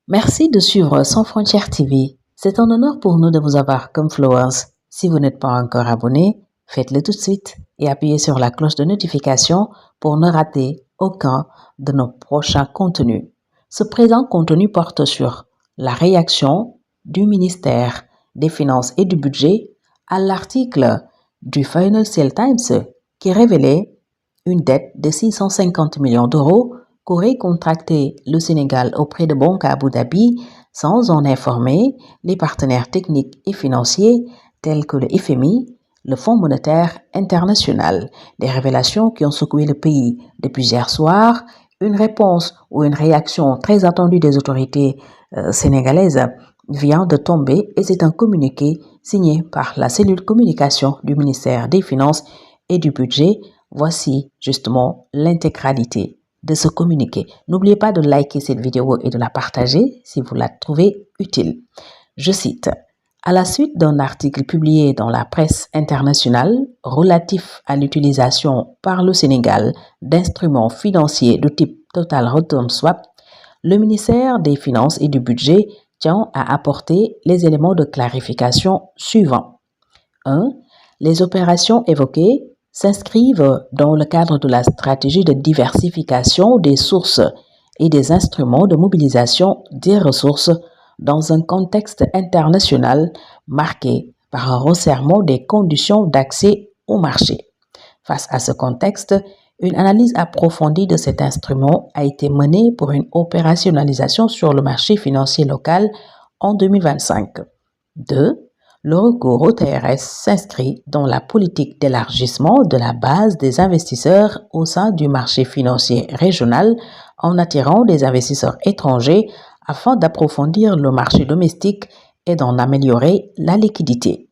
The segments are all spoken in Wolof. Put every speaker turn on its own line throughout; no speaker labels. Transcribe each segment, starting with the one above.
Merci de suivre Sans Frontières TV. C'est un honneur pour nous de vous avoir comme followers. Si vous n'êtes pas encore abonné, faites-le tout de suite et appuyez sur la cloche de notification pour ne rater aucun de nos prochains contenus. Ce présent contenu porte sur la réaction du ministère des Finances et du Budget à l'article du Financial Times qui révélait une dette de 650 millions d'euros qu'aurait contracté le Sénégal auprès de banques à Abu Dhabi sans en informer les partenaires techniques et financiers tels que le FMI, le Fonds monétaire international. Des révélations qui ont secoué le pays depuis hier soir, une réponse ou une réaction très attendue des autorités sénégalaises vient de tomber et c'est un communiqué signé par la cellule communication du ministère des Finances et du Budget. Voici justement l'intégralité de ce communiqué. N'oubliez pas de liker cette vidéo et de la partager si vous la trouvez utile. Je cite: à la suite d'un article publié dans la presse internationale relatif à l'utilisation par le Sénégal d'instruments financiers de type Total Return Swap, le ministère des Finances et du Budget tient à apporter les éléments de clarification suivants. 1. Les opérations évoquées s'inscrivent dans le cadre de la stratégie de diversification des sources et des instruments de mobilisation des ressources dans un contexte international marqué par un resserrement des conditions d'accès au marché. Face à ce contexte, une analyse approfondie de cet instrument a été menée pour une opérationnalisation sur le marché financier local en 2025. 2. Le recours au TRS s'inscrit dans la politique d'élargissement de la base des investisseurs au sein du marché financier régional en attirant des investisseurs étrangers afin d'approfondir le marché domestique et d'en améliorer la liquidité.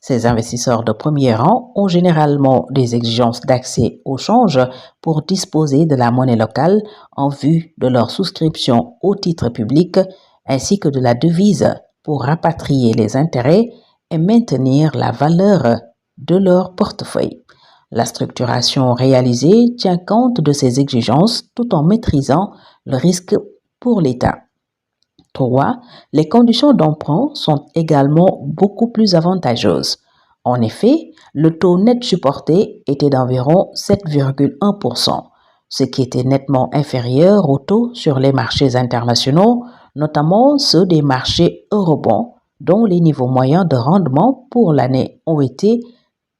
Ces investisseurs de premier rang ont généralement des exigences d'accès au change pour disposer de la monnaie locale en vue de leur souscription au titre public ainsi que de la devise pour rapatrier les intérêts et maintenir la valeur de leur portefeuille. La structuration réalisée tient compte de ces exigences tout en maîtrisant le risque pour l'État. 3. Les conditions d'emprunt sont également beaucoup plus avantageuses. En effet, le taux net supporté était d'environ 7,1%, ce qui était nettement inférieur au taux sur les marchés internationaux, notamment ceux des marchés eurobonds, dont les niveaux moyens de rendement pour l'année ont été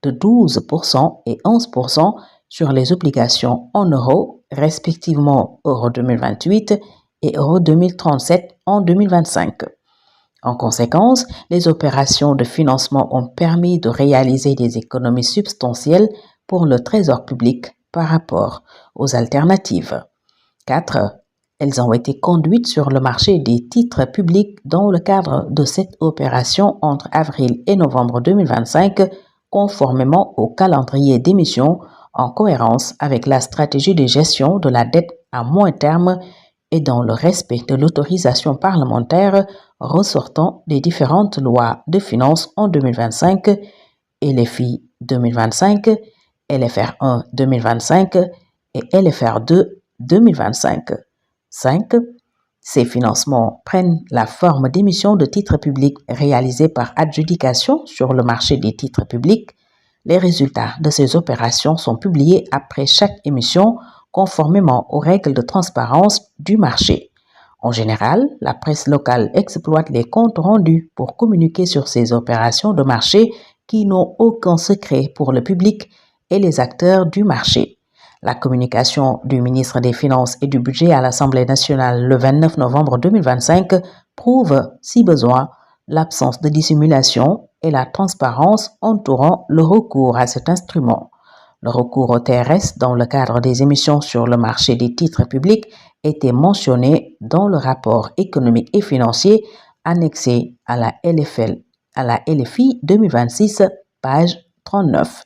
de 12% et 11% sur les obligations en euros, respectivement euro 2028 et euro 2037 en 2025. En conséquence, les opérations de financement ont permis de réaliser des économies substantielles pour le trésor public par rapport aux alternatives. 4. Elles ont été conduites sur le marché des titres publics dans le cadre de cette opération entre avril et novembre 2025, conformément au calendrier d'émission en cohérence avec la stratégie de gestion de la dette à moyen terme et dans le respect de l'autorisation parlementaire ressortant des différentes lois de finances en 2025, LFI 2025, LFR 1 2025 et LFR 2 2025. 5. Ces financements prennent la forme d'émissions de titres publics réalisées par adjudication sur le marché des titres publics. Les résultats de ces opérations sont publiés après chaque émission conformément aux règles de transparence du marché. En général, la presse locale exploite les comptes rendus pour communiquer sur ces opérations de marché qui n'ont aucun secret pour le public et les acteurs du marché. La communication du ministre des Finances et du Budget à l'Assemblée nationale le 29 novembre 2025 prouve, si besoin, l'absence de dissimulation et la transparence entourant le recours à cet instrument. Le recours au TRS dans le cadre des émissions sur le marché des titres publics était mentionné dans le rapport économique et financier annexé à la LFI 2026, page 39.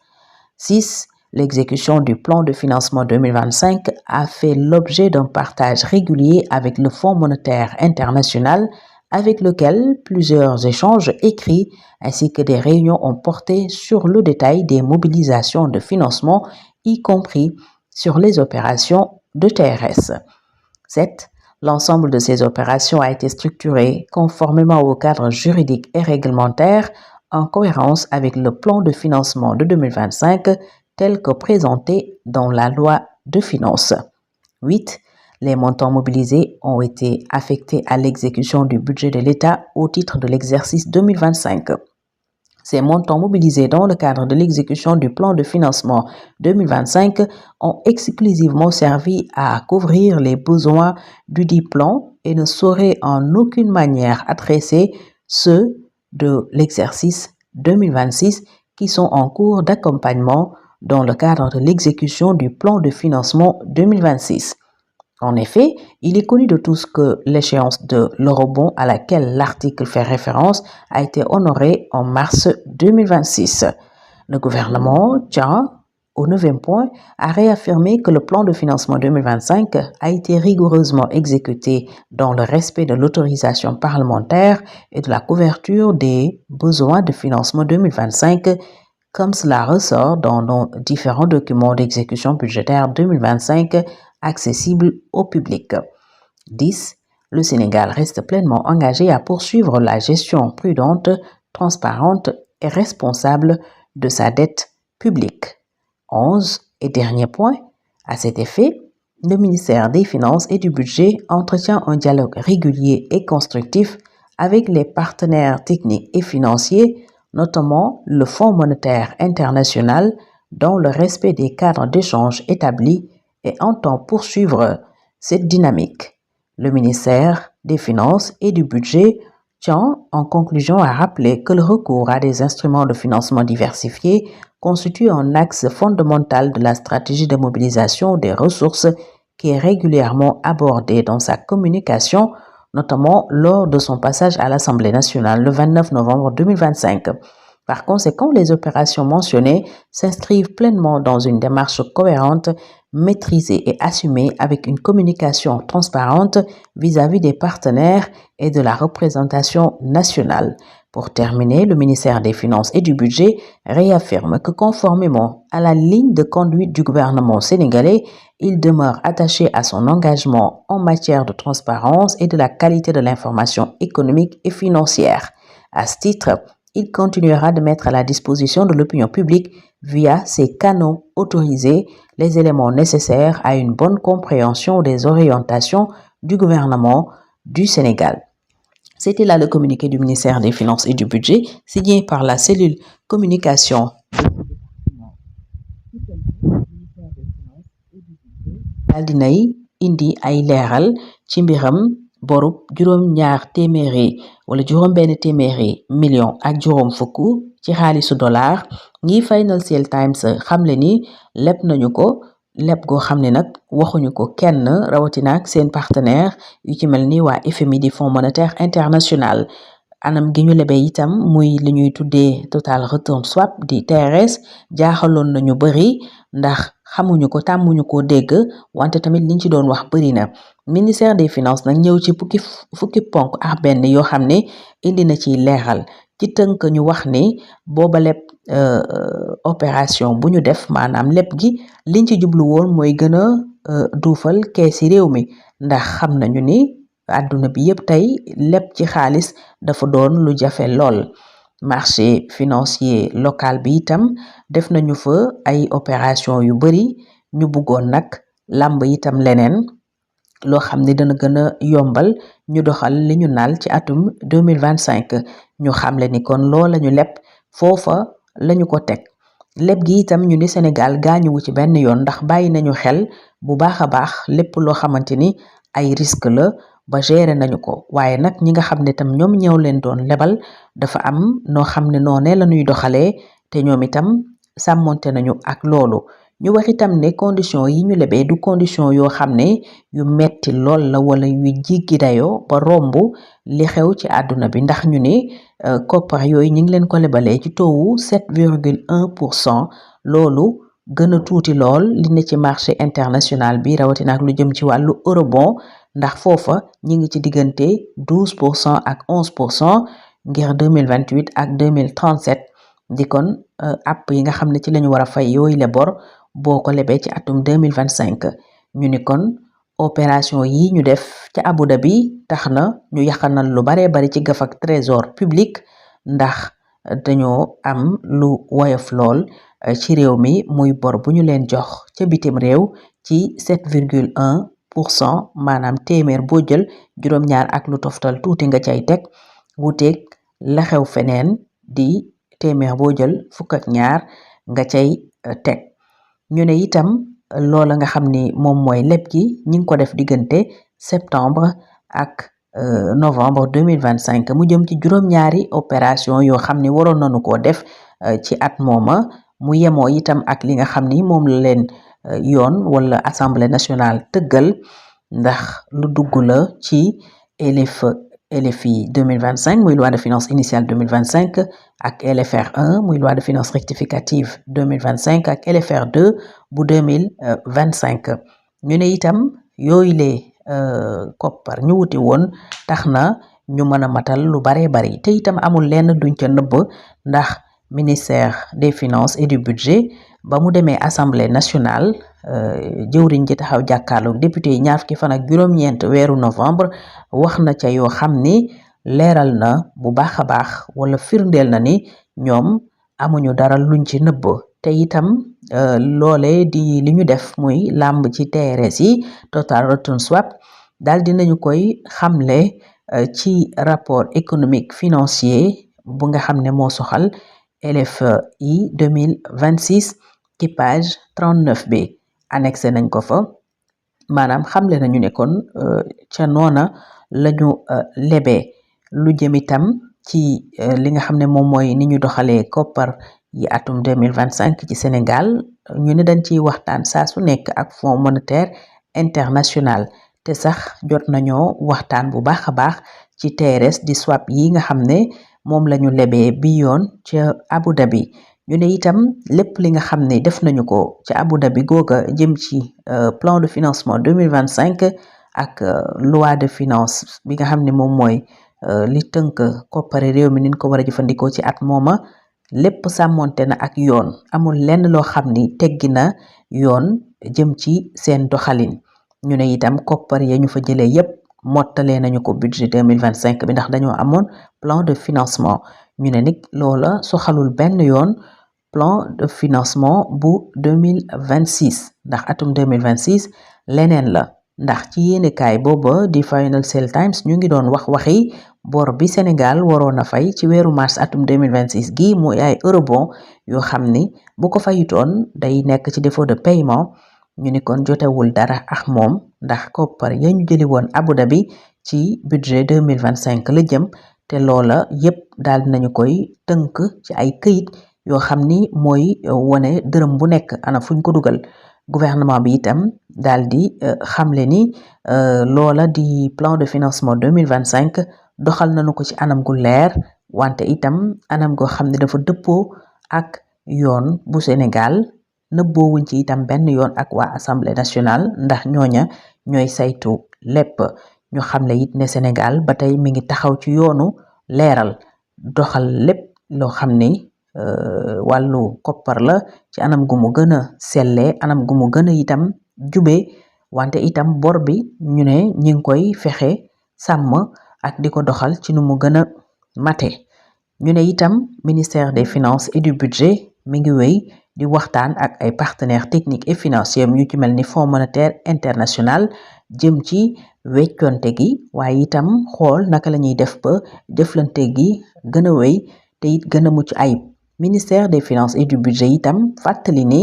6. L'exécution du plan de financement 2025 a fait l'objet d'un partage régulier avec le Fonds monétaire international avec lequel plusieurs échanges écrits ainsi que des réunions ont porté sur le détail des mobilisations de financement, y compris sur les opérations de TRS. 7. L'ensemble de ces opérations a été structuré conformément au cadre juridique et réglementaire en cohérence avec le plan de financement de 2025 tel que présenté dans la loi de finances. 8. Les montants mobilisés ont été affectés à l'exécution du budget de l'État au titre de l'exercice 2025. Ces montants mobilisés dans le cadre de l'exécution du plan de financement 2025 ont exclusivement servi à couvrir les besoins du dit plan et ne sauraient en aucune manière adresser ceux de l'exercice 2026 qui sont en cours d'accompagnement dans le cadre de l'exécution du plan de financement 2026. En effet, il est connu de tous que l'échéance de l'eurobond à laquelle l'article fait référence a été honorée en mars 2026. Le gouvernement tient, au 9e point, à réaffirmer que le plan de financement 2025 a été rigoureusement exécuté dans le respect de l'autorisation parlementaire et de la couverture des besoins de financement 2025 comme cela ressort dans nos différents documents d'exécution budgétaire 2025 accessibles au public. 10. Le Sénégal reste pleinement engagé à poursuivre la gestion prudente, transparente et responsable de sa dette publique. 11. Et dernier point, à cet effet, le ministère des Finances et du Budget entretient un dialogue régulier et constructif avec les partenaires techniques et financiers, notamment le Fonds monétaire international, dans le respect des cadres d'échange établis et entend poursuivre cette dynamique. Le ministère des Finances et du Budget tient en conclusion à rappeler que le recours à des instruments de financement diversifiés constitue un axe fondamental de la stratégie de mobilisation des ressources qui est régulièrement abordée dans sa communication, notamment lors de son passage à l'Assemblée nationale le 29 novembre 2025. Par conséquent, les opérations mentionnées s'inscrivent pleinement dans une démarche cohérente, maîtrisée et assumée avec une communication transparente vis-à-vis des partenaires et de la représentation nationale. Pour terminer, le ministère des Finances et du Budget réaffirme que conformément à la ligne de conduite du gouvernement sénégalais, il demeure attaché à son engagement en matière de transparence et de la qualité de l'information économique et financière. À ce titre, il continuera de mettre à la disposition de l'opinion publique via ses canaux autorisés les éléments nécessaires à une bonne compréhension des orientations du gouvernement du Sénégal. C'était là le communiqué du ministère des Finances et du Budget, signé par la cellule communication daal dinay indi ay leeral ci mbiram borub juróom-ñaar téeméeri wala juróom-benn téeméeri million ak juróom fukk ci xaalisu dollar ngi Financial Times xamle ni leb nañu ko leb goo xam ne nag waxuñu ko kenn rawatina ak seen partenaire yu ci mel ni waa FMI di Fonds monétaire international. Anam gi ñu lebee itam muy li ñuy tuddee total return swap di TRS jaaxaloon nañu bari ndax xamuñu ko tàmmuñu ko dégg wante tamit liñ ci doon wax bari na. Ministère des Finances nag ñëw ci fukki ponk ak benn yoo xam ne indi na ci leeral ci tënk ñu wax ni booba leb opération bu ñu def maanaam leb gi liñ ci jublu woon mooy gën a duufal keesi réew mi ndax xam nañu ni àdduna bi yépp tey leb ci xaalis dafa doon lu jafe lool. Marché financier local bi itam def nañu fa ay opération yu bari ñu bëggoon nag làmb itam leneen loo xam ne dana gën a yombal ñu doxal li ñu naal ci atum 2025 ñu xamle ni kon loola ñu leb foofa lañu ko teg. leb gi itam ñu ni Sénégal gaañuwu ci benn yoon ndax bàyyi nañu xel bu baax a baax lépp loo xamante ni ay risque la ba gérer nañu ko waaye nag ñi nga xam ne tam ñoom ñëw leen doon lebal dafa am noo xam ne noonee la ñuy doxalee te ñoom itam sàmmonte nañu ak loolu. ñu wax itam ne condition yi ñu lebee du condition yoo xam ne yu metti lool la wala yu jiggi dayoo ba romb li xew ci àdduna bi ndax ñu ne koppar yooyu ñu ngi leen ko lebalee ci taux 7,1%. loolu gën a tuuti lool li ne ci marché international bi rawatina ak lu jëm ci wàllu eurobond ndax foofa ñi ngi ci diggante 12% ak 11% ngir 2028 ak 2037 di kon app yi nga xam ne ci lañu war a fay yooyu le bor boo ko lebee ci atum 2025 ñu ni kon opération yi ñu def ca Abu Dhabi tax na ñu yaxanal lu baree bari ci gafak trésor public ndax dañoo am lu woyof lool ci réew mi muy bor bu ñu leen jox ca bitim réew ci 7,1% maanaam téeméer boo jël juróom-ñaar ak lu toftal tuuti nga cay teg wuteeg la xew feneen di téeméer boo jël fukk ak ñaar nga cay teg ñu ne itam loola nga xam ni moom mooy leb gi ñi ngi ko def diggante septembre ak novembre 2025 mu jëm ci juróom-ñaari opération yoo xam ni waroon nañu koo def ci at mooma mu yemoo itam ak li nga xam ni moom la leen yoon wala assemblée nationale tëggal ndax lu dugg la ci LFI 2025 muy loi de finances initiale 2025 ak LFR 1 muy loi de finances rectificative 2025 ak LFR 2 bu 2025 ñu ne itam yooyu lee koppar ñu wuti woon tax na ñu mën a matal lu baree bari te itam amul lenn duñ ca nëbb ndax ministère des finances et du budget ba mu demee assemblée nationale jëwriñ ji taxaw jàkkaarloog député yi ñaar fukki fan ak juróom-ñeent weeru novembre wax na ca yoo xam ni leeral na bu baax a baax wala firndeel na ni ñoom amuñu dara luñ ci nëbb te itam loole di li ñu def muy làmb ci TRS yi total return swap daal dinañu koy xamle ci rapport économique financier bu nga xam ne moo soxal LFI 2026 ci page 39 bi annexé nañ ko fa maanaam xamle nañu ne kon ca noona lañu lebee lu jëm itam ci li nga xam ne moom mooy ni ñu doxalee koppar yi atum 2025 ci Sénégal ñu ne dañ ciy waxtaan saa su nekk ak Fonds monétaire international te sax jot nañoo waxtaan bu baax a baax ci TRS di swap yi nga xam ne moom lañu lebee bi yoon ca Abu Dhabi ñu ne itam lépp li nga xam ne def nañu ko ca Abu Dhabi googa jëm ci plan de financement 2025 ak loi de finance bi nga xam ne moom mooy li tënk koppare réew mi nin ko war a jëfandikoo ci at mooma lépp sàmmonte na ak yoon amul lenn loo xam ni teggi na yoon jëm ci seen doxalin ñu ne itam koppar ya ñu fa jëlee yépp mottalee nañu ko budget 2025 bi ndax dañoo amoon plan de financement ñu ne nag loola soxalul benn yoon plan de financement bu 2026 ndax atum 2026 leneen la ndax ci yéenekaay booba di Financial Times ñu ngi doon waxi bor bi Sénégal waroon a fay ci weeru mars atum 2026 gi muy ay eurobond yoo xam ni bu ko fayutoon day nekk ci défaut de paiement ñu ni kon jotewul dara ak moom ndax koppar ya ñu jëli woon Abu Dhabi ci budget 2025 la jëm te loola yépp daal dinañu koy tënk ci ay këyit yoo xam ni mooy wone dërëm bu nekk ana fuñ ko dugal gouvernement bi itam daal di xamle ni loola di plan de financement 2025 doxal nañu ko ci anam gu leer wante itam anam goo xam ne dafa dëppoo ak yoon bu Sénégal nëbboowuñ ci itam benn yoon ak waa assemblée nationale ndax ñooña ñooy saytu lépp ñu xamle it ne Sénégal ba tey mi ngi taxaw ci yoonu leeral doxal lépp loo xam ni wàllu koppar la ci anam gu mu gën a sellee anam gu mu gën a itam jube wante itam bor bi ñu ne ñi ngi koy fexe sàmm ak di ko doxal ci nu mu gën a mate ñu ne itam ministère des finances et du budget mi ngi wéy di waxtaan ak ay partenaires techniques et financiers ñu ci mel ni Fonds monétaire international jëm ci wecconte gi waaye itam xool naka la ñuy def ba jëflante gi gën a wéy te it gën a mucc ayib ministère des finances et du budget itam fàttali ni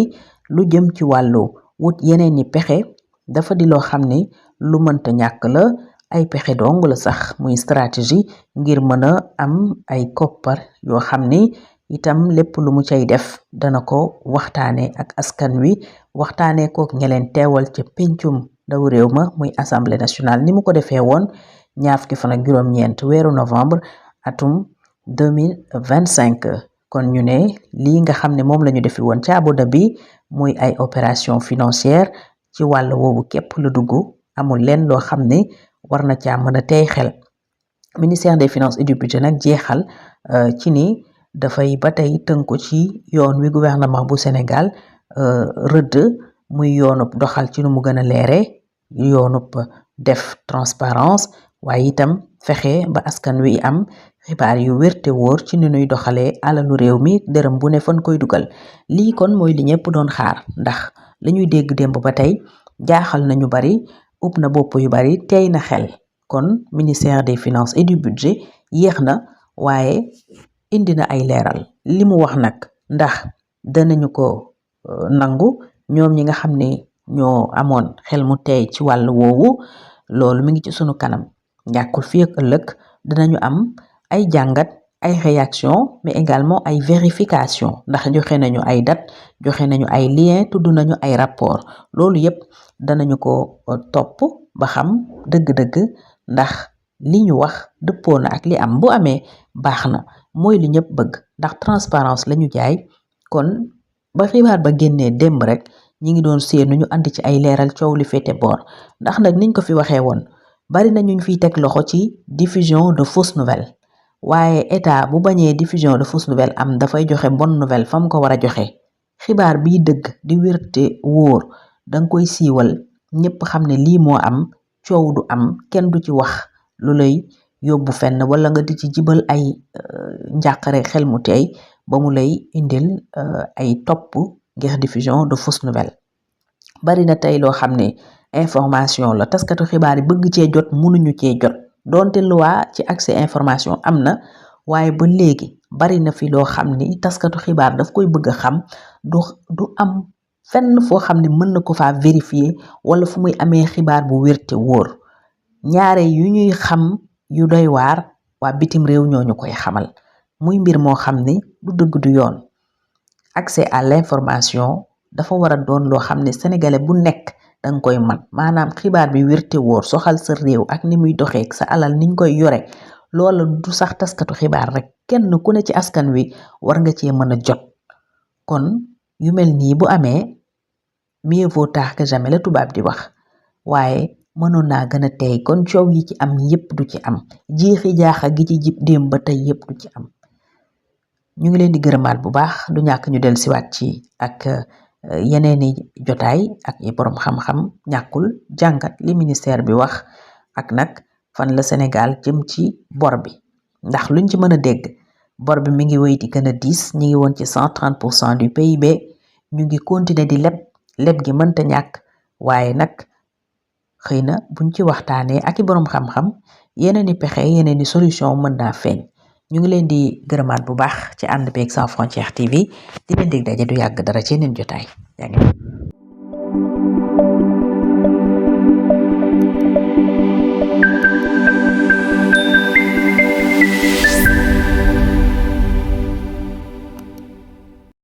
lu jëm ci wàllu wut yeneen ni pexe dafa di loo xam ne lu mënta ñàkk la ay pexe dong la sax muy stratégie ngir mën a am ay koppar yoo xam ni itam lépp lu mu cay def dana ko waxtaane ak askan wi waxtaane kook ñeleen teewal ca pencum ndaw réew ma muy assemblée nationale ni mu ko defee woon ñaar fukki fan ak juróom-ñeent weeru novembre atum 2025 kon ñu ne lii nga xam ne moom la ñu defi woon ca Abu Dhabi muy ay opération financière ci wàll woowu képp la dugg amul leen loo xam ne war na caa mën a tey xel. Ministère des finances et du budget nag jeexal ci ni dafay ba tey tënku ci yoon wi gouvernement bu Sénégal rëdd muy yoonub doxal ci nu mu gën a leere, yoonub def transparence, waaye itam fexe ba askan wi am xibaar yu wér te wóor ci ni nuy doxalee alalu réew mi dërëm bu ne fan koy dugal. lii kon mooy li ñëpp doon xaar, ndax li ñuy dégg démb ba tey jaaxal na ñu bari, ub na bopp yu bari, tey na xel. kon ministère des finances et du budget yéex na waaye indi na ay leeral. li mu wax nag ndax danañu ko nangu ñoom ñi nga xam ne ñoo amoon xel mu tey ci wàll woowu, loolu mi ngi ci sunu kanam. ñàkkul fii ak ëllëg dinañu am ay jàngat, ay réaction, mais également ay vérification, ndax joxe nañu ay date, joxe nañu ay lien, tudd nañu ay rapport. loolu yépp danañu ko topp ba xam dëgg-dëgg ndax li ñu wax dëppoo na ak li am. bu amee baax na, mooy li ñëpp bëgg, ndax transparence lañu jaay. kon ba xibaar ba génnee démb rek ñi ngi doon seenu ñu andi ci ay leeral, coow li féete boor. ndax nag niñ ko fi waxee woon, bari na ñu fiy teg loxo ci diffusion de fausses nouvelles, waaye état bu bañee diffusion de fausses nouvelles am, dafay joxe bonne nouvelle fam ko war a joxe. xibaar biy dëgg di wérte wóor danga koy siiwal, ñëpp xam ne lii moo am, coow du am, kenn du ci wax lu lay yóbbu fenn wala nga di ci jibal ay njàqare xel mu tey ba mu lay indil ay topp ngir diffusion de fausses nouvelles. bari na tey loo xam ne information la, taskatu xibaar yi bëgg cee jot mënuñu cee jot, donte loi ci accès information am na, waaye ba léegi bari na fi loo xam ni taskatu xibaar daf koy bëgg a xam, du am fenn foo xam ne mën na ko faa vérifier wala fu muy amee xibaar bu wér te wóor. ñaare yu ñuy xam yu doy waar, waa bitim réew ñoo ñu koy xamal, muy mbir moo xam ne du dëgg du yoon. accès à l'information dafa war a doon loo xam ne sénégalais bu nekk danga koy man, maanaam xibaar bi wér te wóor soxal sa réew ak ni muy doxee sa alal niñ koy yore. loola du sax taskatu xibaar rek, kenn ku ne ci askan wi war nga cee mën a jot. kon yu mel nii bu amee, mieux vaut tard que jamais la tubaab di wax, waaye mënoon naa gën a tey. kon coow yi ci am yépp du ci am, jiixi jaaxa gi ci jib démb ba tey yépp du ci am. ñu ngi leen di gërëmaat bu baax, du ñàkk ñu del siwaat ci ak yeneeni jotaay ak yi boroom xam-xam, ñàkkul jàngat li ministère bi wax ak nag fan la Sénégal jëm ci bor bi. ndax luñ ci mën a dégg, bor bi mi ngi wéy di gën a diis. ñi ngi woon ci 130% du PIB, ñu ngi continuer di leb gi mënta ñàkk, waaye nag xëy na buñ ci waxtaanee ak i boroom xam-xam, yeneeni pexe, yeneeni solution mën naa feeñ. ñu ngi leen di gërëmaat bu baax ci ànd beeg Sans Frontières TV, di leen dig daje du yàgg dara ci yeneen jotaay.